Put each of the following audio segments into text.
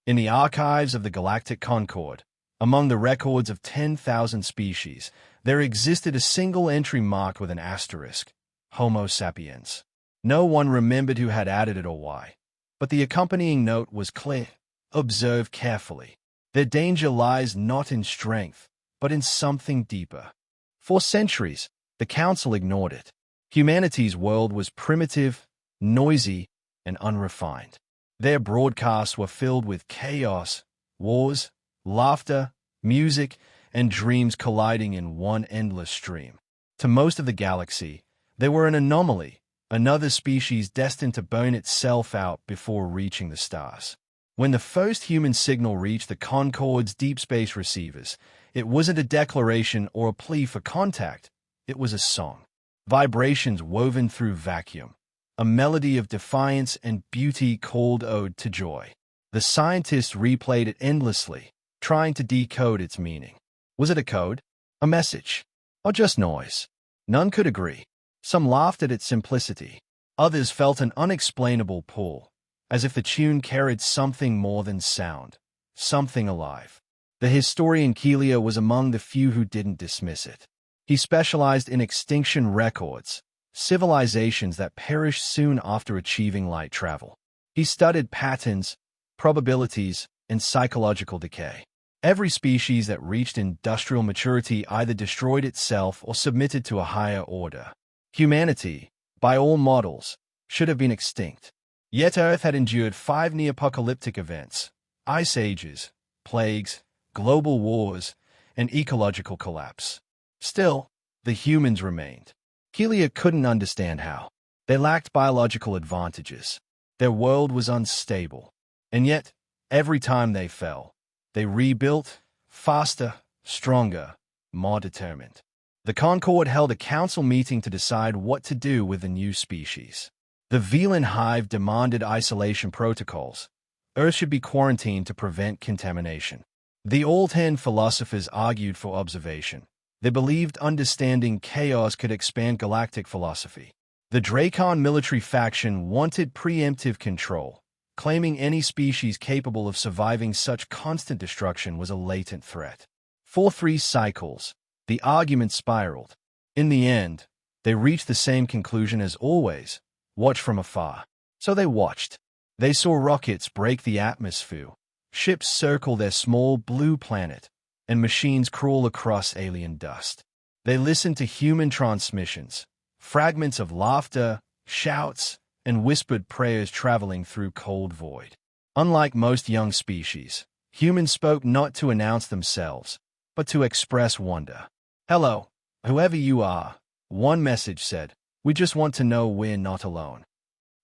In the archives of the Galactic Concord, among the records of 10,000 species, there existed a single entry marked with an asterisk, Homo sapiens. No one remembered who had added it or why, but the accompanying note was clear. Observe carefully. Their danger lies not in strength, but in something deeper. For centuries, the Council ignored it. Humanity's world was primitive, noisy, and unrefined. Their broadcasts were filled with chaos, wars, laughter, music, and dreams colliding in one endless stream. To most of the galaxy, they were an anomaly, another species destined to burn itself out before reaching the stars. When the first human signal reached the Concord's deep space receivers, it wasn't a declaration or a plea for contact. It was a song. Vibrations woven through vacuum. A melody of defiance and beauty called Ode to Joy. The scientists replayed it endlessly, trying to decode its meaning. Was it a code? A message? Or just noise? None could agree. Some laughed at its simplicity. Others felt an unexplainable pull, as if the tune carried something more than sound, something alive. The historian Keelia was among the few who didn't dismiss it. He specialized in extinction records, civilizations that perished soon after achieving light travel. He studied patterns, probabilities, and psychological decay. Every species that reached industrial maturity either destroyed itself or submitted to a higher order. Humanity, by all models, should have been extinct. Yet Earth had endured 5 near-apocalyptic events: ice ages, plagues, global wars, and ecological collapse. Still, the humans remained. Keelia couldn't understand how. They lacked biological advantages. Their world was unstable. And yet, every time they fell, they rebuilt, faster, stronger, more determined. The Concord held a council meeting to decide what to do with the new species. The Velan hive demanded isolation protocols. Earth should be quarantined to prevent contamination. The Old Hen philosophers argued for observation. They believed understanding chaos could expand galactic philosophy. The Dracon military faction wanted preemptive control, claiming any species capable of surviving such constant destruction was a latent threat. For 3 cycles, the argument spiraled. In the end, they reached the same conclusion as always: watch from afar. So they watched. They saw rockets break the atmosphere, ships circle their small blue planet, and machines crawl across alien dust. They listened to human transmissions, fragments of laughter, shouts, and whispered prayers traveling through cold void. Unlike most young species, humans spoke not to announce themselves, but to express wonder. "Hello, whoever you are," one message said. "We just want to know we're not alone."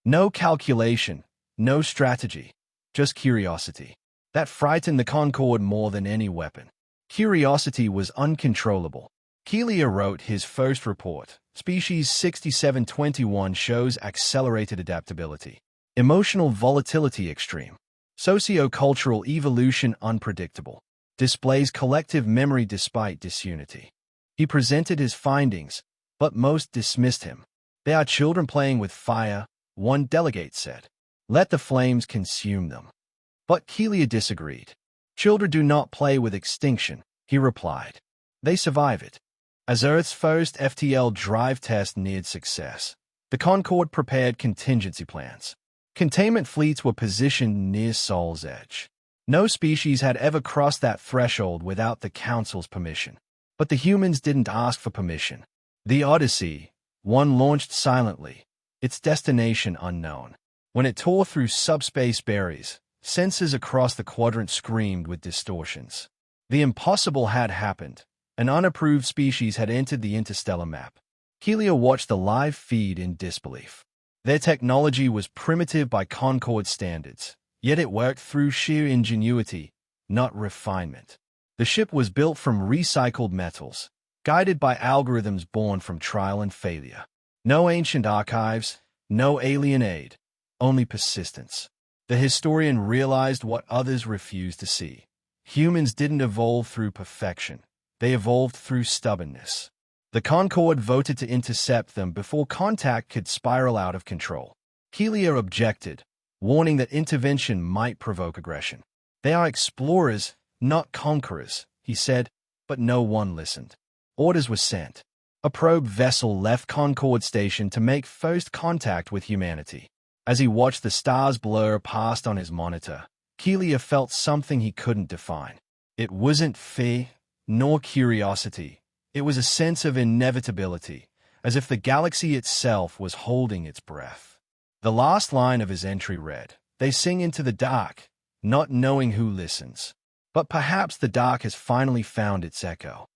No calculation, no strategy, just curiosity. That frightened the Concord more than any weapon. Curiosity was uncontrollable. Keelia wrote his first report. Species 6721 shows accelerated adaptability. Emotional volatility extreme. Sociocultural evolution unpredictable. Displays collective memory despite disunity. He presented his findings, but most dismissed him. "They are children playing with fire," one delegate said. "Let the flames consume them." But Keelia disagreed. "Children do not play with extinction," he replied. "They survive it." As Earth's first FTL drive test neared success, the Concord prepared contingency plans. Containment fleets were positioned near Sol's edge. No species had ever crossed that threshold without the Council's permission. But the humans didn't ask for permission. The Odyssey, one launched silently, its destination unknown. When it tore through subspace barriers, sensors across the quadrant screamed with distortions. The impossible had happened. An unapproved species had entered the interstellar map. Keelia watched the live feed in disbelief. Their technology was primitive by Concord standards, yet it worked through sheer ingenuity, not refinement. The ship was built from recycled metals, guided by algorithms born from trial and failure. No ancient archives, no alien aid, only persistence. The historian realized what others refused to see. Humans didn't evolve through perfection. They evolved through stubbornness. The Concord voted to intercept them before contact could spiral out of control. Keelia objected, warning that intervention might provoke aggression. They are explorers, not conquerors, he said, but no one listened. Orders were sent. A probe vessel left Concord Station to make first contact with humanity. As he watched the stars blur past on his monitor, Keelia felt something he couldn't define. It wasn't fear, nor curiosity. It was a sense of inevitability, as if the galaxy itself was holding its breath. The last line of his entry read, "They sing into the dark, not knowing who listens. But perhaps the dark has finally found its echo."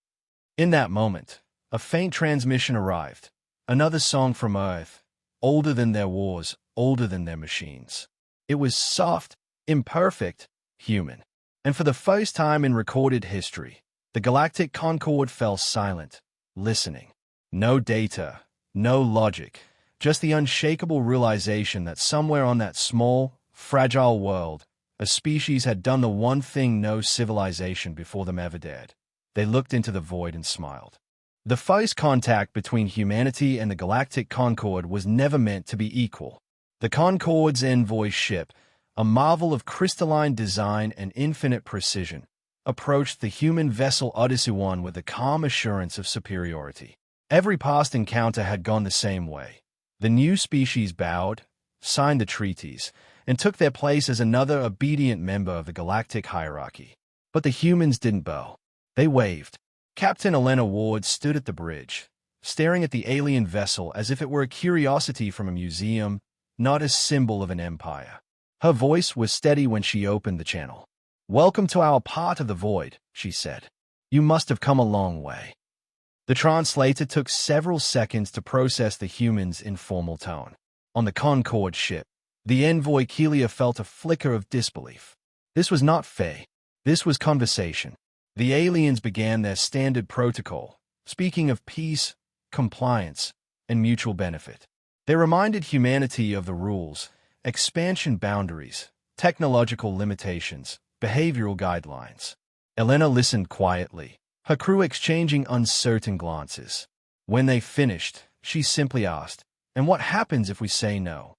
In that moment, a faint transmission arrived. Another song from Earth, older than their wars, older than their machines. It was soft, imperfect, human. And for the first time in recorded history, the Galactic Concord fell silent, listening. No data, no logic, just the unshakable realization that somewhere on that small, fragile world, a species had done the one thing no civilization before them ever did. They looked into the void and smiled. The first contact between humanity and the Galactic Concord was never meant to be equal. The Concord's envoy ship, a marvel of crystalline design and infinite precision, approached the human vessel Odyssey 1 with the calm assurance of superiority. Every past encounter had gone the same way. The new species bowed, signed the treaties, and took their place as another obedient member of the galactic hierarchy. But the humans didn't bow. They waved. Captain Elena Ward stood at the bridge, staring at the alien vessel as if it were a curiosity from a museum, not a symbol of an empire. Her voice was steady when she opened the channel. "Welcome to our part of the void," she said. "You must have come a long way." The translator took several seconds to process the human's informal tone. On the Concord ship, the envoy Keelia felt a flicker of disbelief. This was not fair. This was conversation. The aliens began their standard protocol, speaking of peace, compliance, and mutual benefit. They reminded humanity of the rules, expansion boundaries, technological limitations, behavioral guidelines. Elena listened quietly, her crew exchanging uncertain glances. When they finished, she simply asked, "And what happens if we say no?"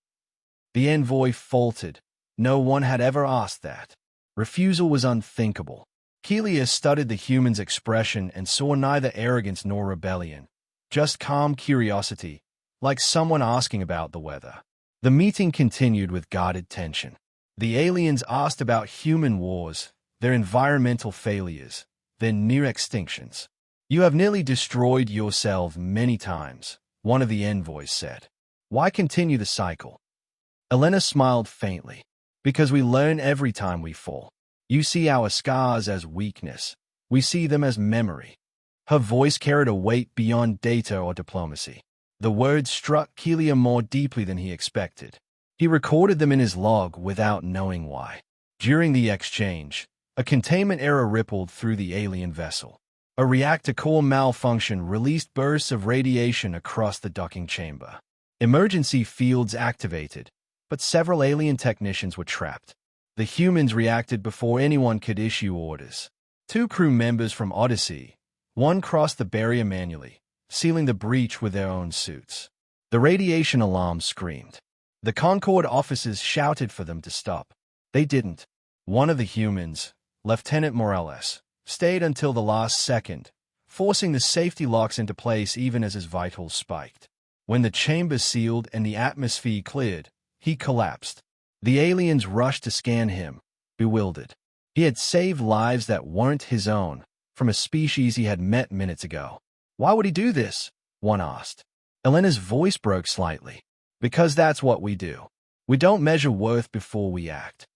The envoy faltered. No one had ever asked that. Refusal was unthinkable. Keelia studied the human's expression and saw neither arrogance nor rebellion, just calm curiosity, like someone asking about the weather. The meeting continued with guarded tension. The aliens asked about human wars, their environmental failures, their near extinctions. "You have nearly destroyed yourself many times," one of the envoys said. "Why continue the cycle?" Elena smiled faintly. "Because we learn every time we fall. You see our scars as weakness. We see them as memory." Her voice carried a weight beyond data or diplomacy. The words struck Keelia more deeply than he expected. He recorded them in his log without knowing why. During the exchange, a containment error rippled through the alien vessel. A reactor core malfunction released bursts of radiation across the docking chamber. Emergency fields activated, but several alien technicians were trapped. The humans reacted before anyone could issue orders. 2 crew members from Odyssey, one crossed the barrier manually, sealing the breach with their own suits. The radiation alarm screamed. The Concord officers shouted for them to stop. They didn't. One of the humans, Lieutenant Morales, stayed until the last second, forcing the safety locks into place even as his vitals spiked. When the chamber sealed and the atmosphere cleared, he collapsed. The aliens rushed to scan him, bewildered. He had saved lives that weren't his own, from a species he had met minutes ago. "Why would he do this?" one asked. Elena's voice broke slightly. "Because that's what we do. We don't measure worth before we act."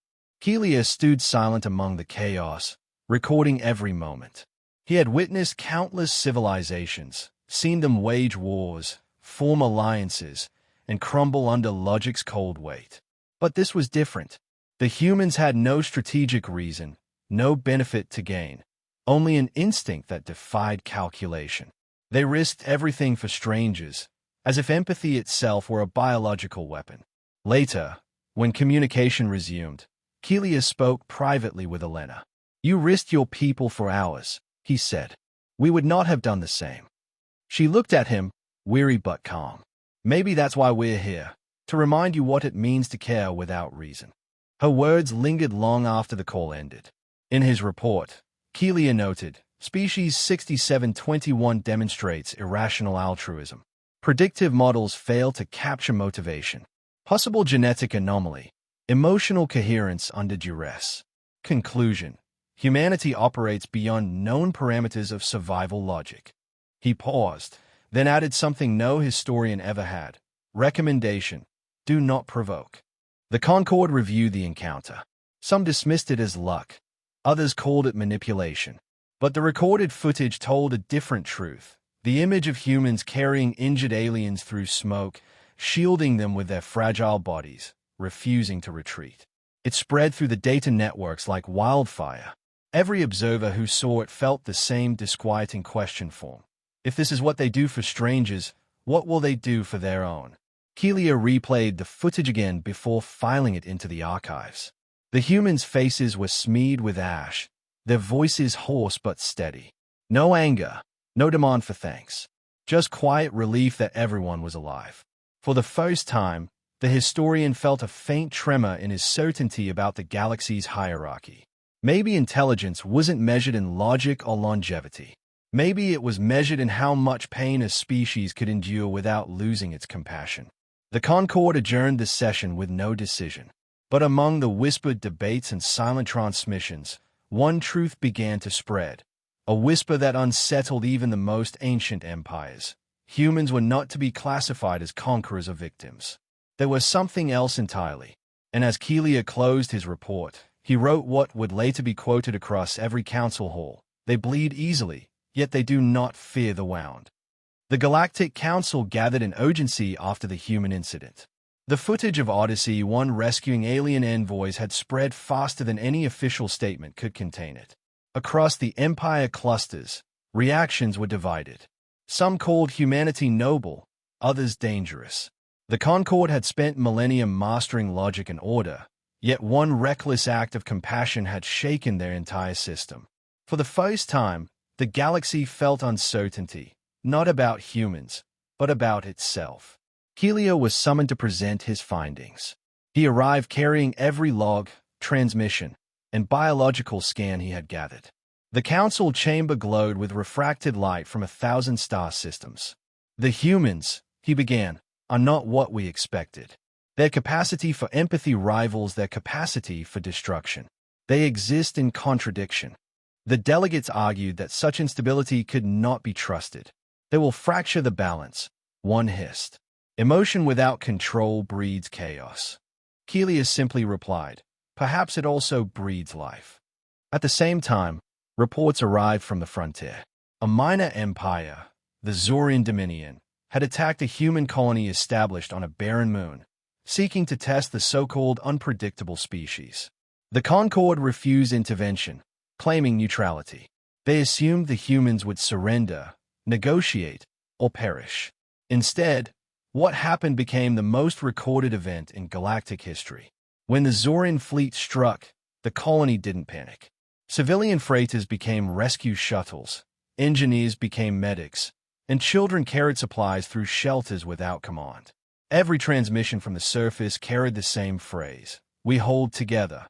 Keelia stood silent among the chaos, recording every moment. He had witnessed countless civilizations, seen them wage wars, form alliances, and crumble under logic's cold weight. But this was different. The humans had no strategic reason, no benefit to gain, only an instinct that defied calculation. They risked everything for strangers, as if empathy itself were a biological weapon. Later, when communication resumed, Keelia spoke privately with Elena. "You risked your people for ours," he said. "We would not have done the same." She looked at him, weary but calm. "Maybe that's why we're here, to remind you what it means to care without reason." Her words lingered long after the call ended. In his report, Keelia noted, Species 6721 demonstrates irrational altruism. Predictive models fail to capture motivation. Possible genetic anomaly. Emotional coherence under duress. Conclusion. Humanity operates beyond known parameters of survival logic. He paused, then added something no historian ever had. Recommendation. Do not provoke. The Concord reviewed the encounter. Some dismissed it as luck. Others called it manipulation. But the recorded footage told a different truth. The image of humans carrying injured aliens through smoke, shielding them with their fragile bodies, refusing to retreat. It spread through the data networks like wildfire. Every observer who saw it felt the same disquieting question form. If this is what they do for strangers, what will they do for their own? Keelia replayed the footage again before filing it into the archives. The humans' faces were smeared with ash, their voices hoarse but steady. No anger, no demand for thanks. Just quiet relief that everyone was alive. For the first time, the historian felt a faint tremor in his certainty about the galaxy's hierarchy. Maybe intelligence wasn't measured in logic or longevity. Maybe it was measured in how much pain a species could endure without losing its compassion. The Concord adjourned the session with no decision. But among the whispered debates and silent transmissions, one truth began to spread. A whisper that unsettled even the most ancient empires. Humans were not to be classified as conquerors or victims. There was something else entirely. And as Keelia closed his report, he wrote what would later be quoted across every council hall. They bleed easily, yet they do not fear the wound. The Galactic Council gathered in urgency after the human incident. The footage of Odyssey 1 rescuing alien envoys had spread faster than any official statement could contain it. Across the Empire clusters, reactions were divided. Some called humanity noble, others dangerous. The Concord had spent millennia mastering logic and order, yet one reckless act of compassion had shaken their entire system. For the first time, the galaxy felt uncertainty, not about humans, but about itself. Keelia was summoned to present his findings. He arrived carrying every log, transmission, and biological scan he had gathered. The council chamber glowed with refracted light from 1,000 star systems. The humans, he began, are not what we expected. Their capacity for empathy rivals their capacity for destruction. They exist in contradiction. The delegates argued that such instability could not be trusted. They will fracture the balance, one hissed. Emotion without control breeds chaos. Keelia simply replied, perhaps it also breeds life. At the same time, reports arrived from the frontier. A minor empire, the Zorian Dominion, had attacked a human colony established on a barren moon, seeking to test the so-called unpredictable species. The Concord refused intervention, claiming neutrality. They assumed the humans would surrender, negotiate, or perish. Instead, what happened became the most recorded event in galactic history. When the Zorian fleet struck, the colony didn't panic. Civilian freighters became rescue shuttles, engineers became medics, and children carried supplies through shelters without command. Every transmission from the surface carried the same phrase, "We hold together."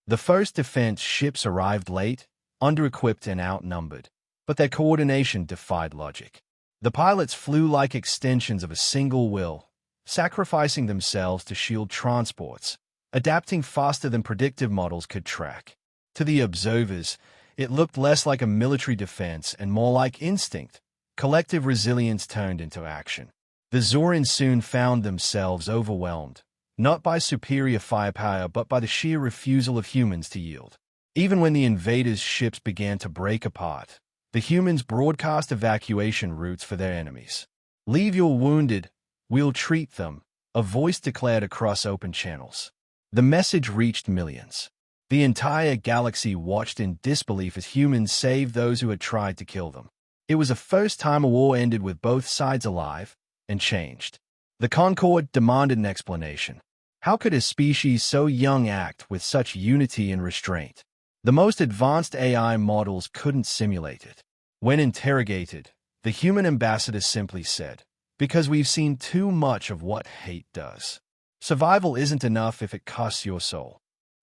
The first defense ships arrived late, under-equipped and outnumbered, but their coordination defied logic. The pilots flew like extensions of a single will, sacrificing themselves to shield transports, adapting faster than predictive models could track. To the observers, it looked less like a military defense and more like instinct. Collective resilience turned into action. The Zorians soon found themselves overwhelmed, not by superior firepower but by the sheer refusal of humans to yield. Even when the invaders' ships began to break apart, the humans broadcast evacuation routes for their enemies. "Leave your wounded, we'll treat them," a voice declared across open channels. The message reached millions. The entire galaxy watched in disbelief as humans saved those who had tried to kill them. It was the first time a war ended with both sides alive and changed. The Concord demanded an explanation. How could a species so young act with such unity and restraint? The most advanced AI models couldn't simulate it. When interrogated, the human ambassador simply said, "Because we've seen too much of what hate does. Survival isn't enough if it costs your soul."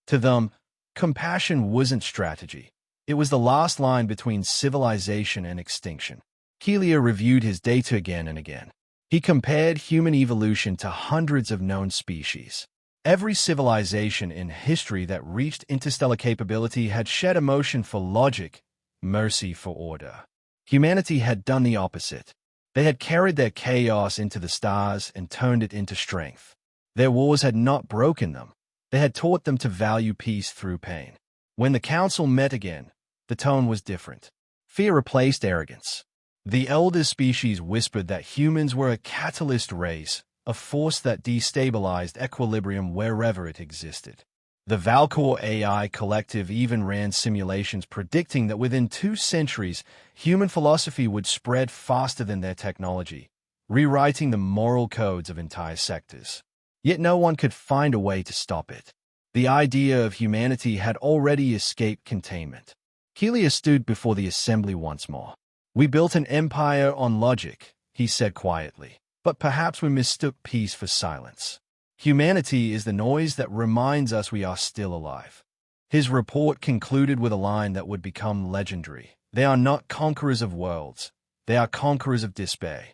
To them, compassion wasn't strategy. It was the last line between civilization and extinction. Keelia reviewed his data again and again. He compared human evolution to hundreds of known species. Every civilization in history that reached interstellar capability had shed emotion for logic, mercy for order. Humanity had done the opposite. They had carried their chaos into the stars and turned it into strength. Their wars had not broken them. They had taught them to value peace through pain. When the council met again, the tone was different. Fear replaced arrogance. The elder species whispered that humans were a catalyst race, a force that destabilized equilibrium wherever it existed. The Valcor AI collective even ran simulations predicting that within 2 centuries, human philosophy would spread faster than their technology, rewriting the moral codes of entire sectors. Yet no one could find a way to stop it. The idea of humanity had already escaped containment. Keelia stood before the assembly once more. "We built an empire on logic," he said quietly, "but perhaps we mistook peace for silence. Humanity is the noise that reminds us we are still alive." His report concluded with a line that would become legendary. "They are not conquerors of worlds. They are conquerors of despair."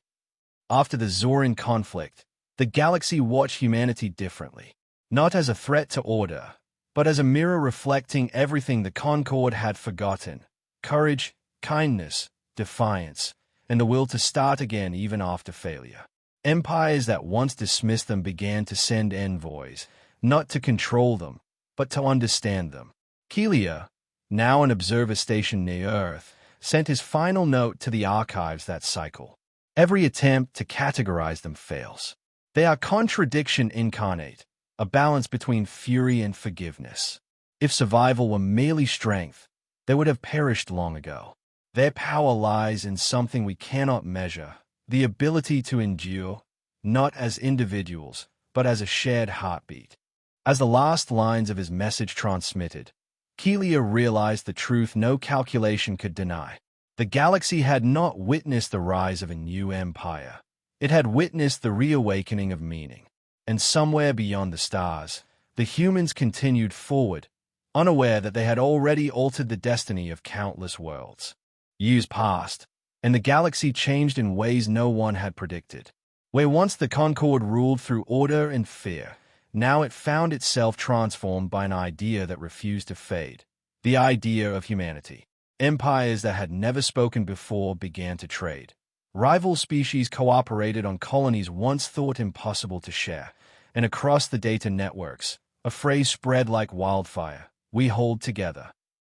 After the Zoran conflict, the galaxy watched humanity differently, not as a threat to order, but as a mirror reflecting everything the Concord had forgotten: courage, kindness, defiance, and the will to start again even after failure. Empires that once dismissed them began to send envoys, not to control them, but to understand them. Keelia, now an observer stationed near Earth, sent his final note to the archives that cycle. Every attempt to categorize them fails. They are contradiction incarnate, a balance between fury and forgiveness. If survival were merely strength, they would have perished long ago. Their power lies in something we cannot measure: the ability to endure, not as individuals, but as a shared heartbeat. As the last lines of his message transmitted, Keelia realized the truth no calculation could deny. The galaxy had not witnessed the rise of a new empire. It had witnessed the reawakening of meaning. And somewhere beyond the stars, the humans continued forward, unaware that they had already altered the destiny of countless worlds. Years passed, and the galaxy changed in ways no one had predicted. Where once the Concord ruled through order and fear, now it found itself transformed by an idea that refused to fade: the idea of humanity. Empires that had never spoken before began to trade. Rival species cooperated on colonies once thought impossible to share, and across the data networks, a phrase spread like wildfire: "We hold together."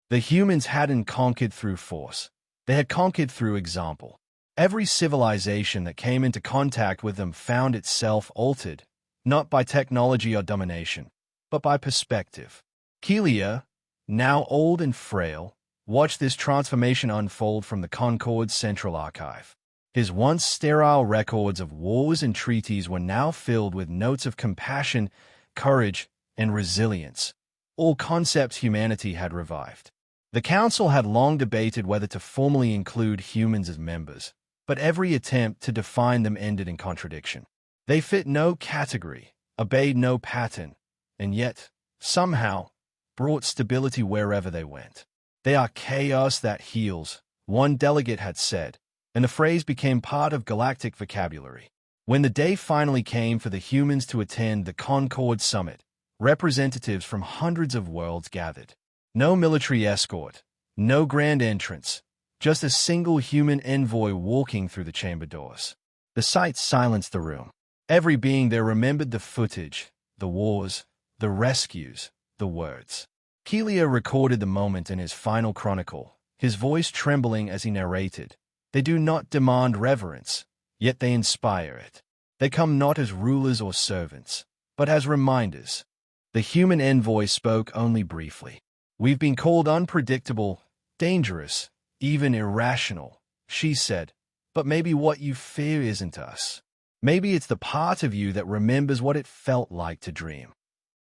The humans hadn't conquered through force. They had conquered through example. Every civilization that came into contact with them found itself altered, not by technology or domination, but by perspective. Keelia, now old and frail, watched this transformation unfold from the Concord's central archive. His once sterile records of wars and treaties were now filled with notes of compassion, courage, and resilience, all concepts humanity had revived. The Council had long debated whether to formally include humans as members, but every attempt to define them ended in contradiction. They fit no category, obeyed no pattern, and yet, somehow, brought stability wherever they went. "They are chaos that heals," one delegate had said, and the phrase became part of galactic vocabulary. When the day finally came for the humans to attend the Concord Summit, representatives from hundreds of worlds gathered. No military escort, no grand entrance, just a single human envoy walking through the chamber doors. The sight silenced the room. Every being there remembered the footage, the wars, the rescues, the words. Keelia recorded the moment in his final chronicle, his voice trembling as he narrated. "They do not demand reverence, yet they inspire it. They come not as rulers or servants, but as reminders." The human envoy spoke only briefly. "We've been called unpredictable, dangerous, even irrational," she said, "but maybe what you fear isn't us. Maybe it's the part of you that remembers what it felt like to dream."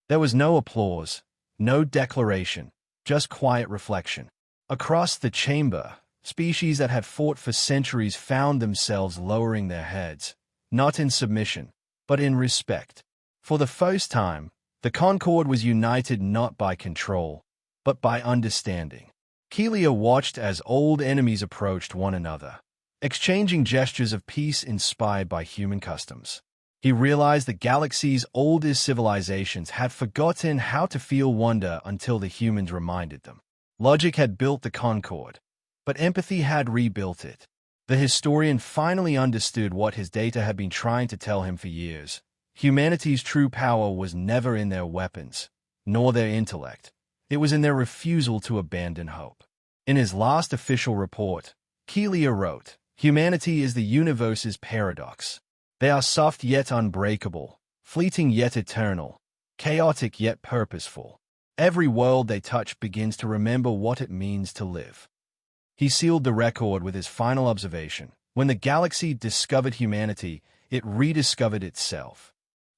There was no applause, no declaration, just quiet reflection. Across the chamber, species that had fought for centuries found themselves lowering their heads, not in submission, but in respect. For the first time, The Concord was united not by control, but by understanding. Keelia watched as old enemies approached one another, exchanging gestures of peace inspired by human customs. He realized the galaxy's oldest civilizations had forgotten how to feel wonder until the humans reminded them. Logic had built the Concord, but empathy had rebuilt it. The historian finally understood what his data had been trying to tell him for years. Humanity's true power was never in their weapons, nor their intellect. It was in their refusal to abandon hope. In his last official report, Keelia wrote, "Humanity is the universe's paradox. They are soft yet unbreakable, fleeting yet eternal, chaotic yet purposeful. Every world they touch begins to remember what it means to live." He sealed the record with his final observation. When the galaxy discovered humanity, it rediscovered itself.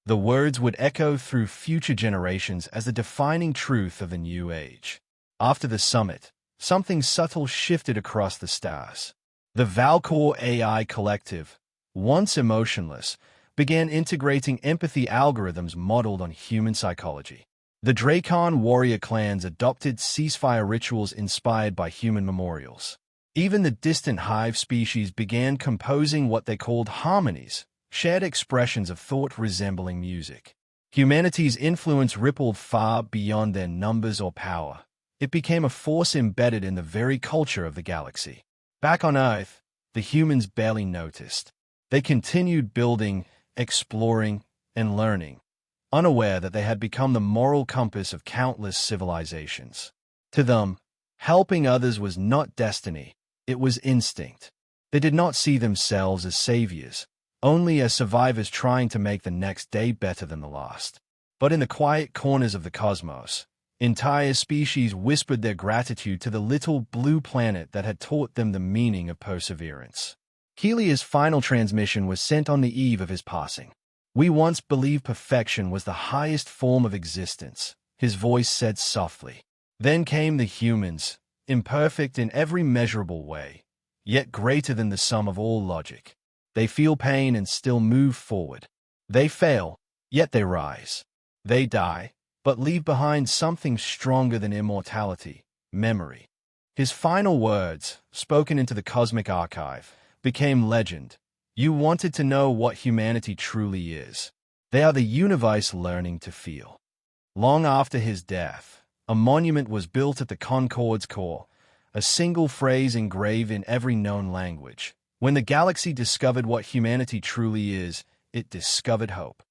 The words would echo through future generations as the defining truth of the new age. After the summit, something subtle shifted across the stars. The Valcor AI Collective, once emotionless, began integrating empathy algorithms modeled on human psychology. The Dracon warrior clans adopted ceasefire rituals inspired by human memorials. Even the distant hive species began composing what they called harmonies, shared expressions of thought resembling music. Humanity's influence rippled far beyond their numbers or power. It became a force embedded in the very culture of the galaxy. Back on Earth, the humans barely noticed. They continued building, exploring, and learning, unaware that they had become the moral compass of countless civilizations. To them, helping others was not destiny, it was instinct. They did not see themselves as saviors, only as survivors trying to make the next day better than the last. But in the quiet corners of the cosmos, entire species whispered their gratitude to the little blue planet that had taught them the meaning of perseverance. Keelia's final transmission was sent on the eve of his passing. "We once believed perfection was the highest form of existence," his voice said softly. "Then came the humans, imperfect in every measurable way, yet greater than the sum of all logic. They feel pain and still move forward. They fail, yet they rise. They die, but leave behind something stronger than immortality, memory." His final words, spoken into the cosmic archive, became legend. You wanted to know what humanity truly is. They are the universe learning to feel. Long after his death, a monument was built at the Concord's core, a single phrase engraved in every known language. When the galaxy discovered what humanity truly is, it discovered hope.